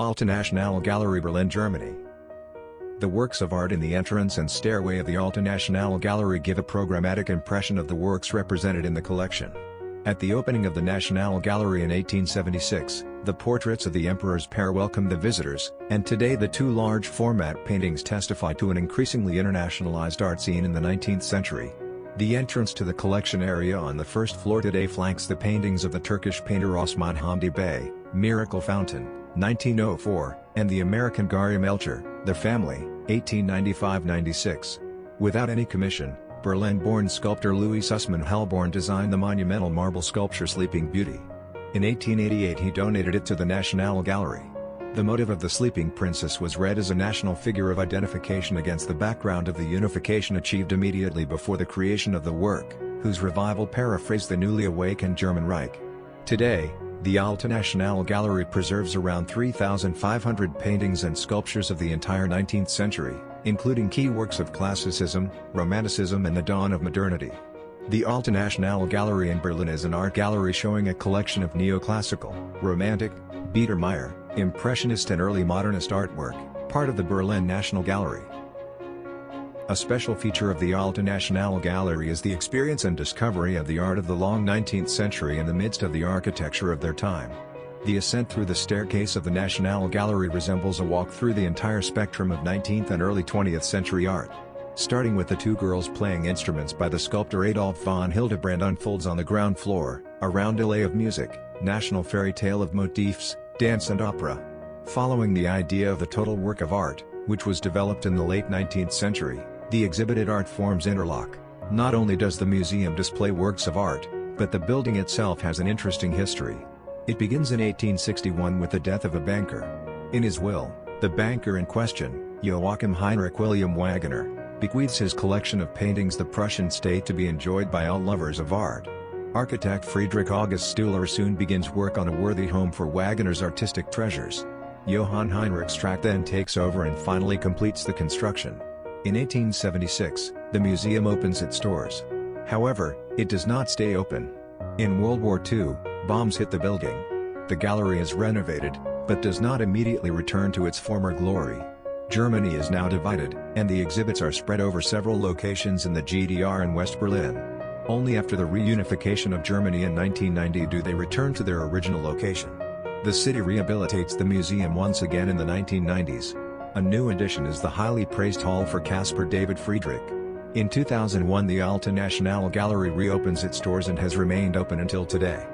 Alte Nationalgalerie, Berlin, Germany. The works of art in the entrance and stairway of the Alte Nationalgalerie give a programmatic impression of the works represented in the collection. At the opening of the Nationalgalerie in 1876, the portraits of the emperor's pair welcomed the visitors, and today the two large-format paintings testify to an increasingly internationalized art scene in the 19th century. The entrance to the collection area on the first floor today flanks the paintings of the Turkish painter Osman Hamdi Bey, Miracle Fountain, 1904, and the American Gary Melcher, The Family, 1895-96. Without any commission, Berlin-born sculptor Louis Sussman Hellborn designed the monumental marble sculpture Sleeping Beauty. In 1888 he donated it to the Nationalgalerie. The motive of the Sleeping Princess was read as a national figure of identification against the background of the unification achieved immediately before the creation of the work, whose revival paraphrased the newly awakened German Reich. Today, the Alte Nationalgalerie preserves around 3,500 paintings and sculptures of the entire 19th century, including key works of Classicism, Romanticism and the dawn of modernity. The Alte Nationalgalerie in Berlin is an art gallery showing a collection of Neoclassical, Romantic, Biedermeier, Impressionist and early Modernist artwork, part of the Berlin National Gallery. A special feature of the Alte Nationalgalerie is the experience and discovery of the art of the long 19th century in the midst of the architecture of their time. The ascent through the staircase of the Nationalgalerie resembles a walk through the entire spectrum of 19th and early 20th century art. Starting with the two girls playing instruments by the sculptor Adolf von Hildebrand unfolds on the ground floor, a roundelay of music, national fairy tale of motifs, dance and opera. Following the idea of the total work of art, which was developed in the late 19th century, the exhibited art forms interlock. Not only does the museum display works of art, but the building itself has an interesting history. It begins in 1861 with the death of a banker. In his will, the banker in question, Joachim Heinrich William Wagener, bequeaths his collection of paintings the Prussian state to be enjoyed by all lovers of art. Architect Friedrich August Stühler soon begins work on a worthy home for Wagener's artistic treasures. Johann Heinrich Strack then takes over and finally completes the construction. In 1876, the museum opens its doors. However, it does not stay open. In World War II, bombs hit the building. The gallery is renovated, but does not immediately return to its former glory. Germany is now divided, and the exhibits are spread over several locations in the GDR and West Berlin. Only after the reunification of Germany in 1990 do they return to their original location. The city rehabilitates the museum once again in the 1990s. A new addition is the highly praised Hall for Caspar David Friedrich. In 2001 the Alte Nationalgalerie reopens its doors and has remained open until today.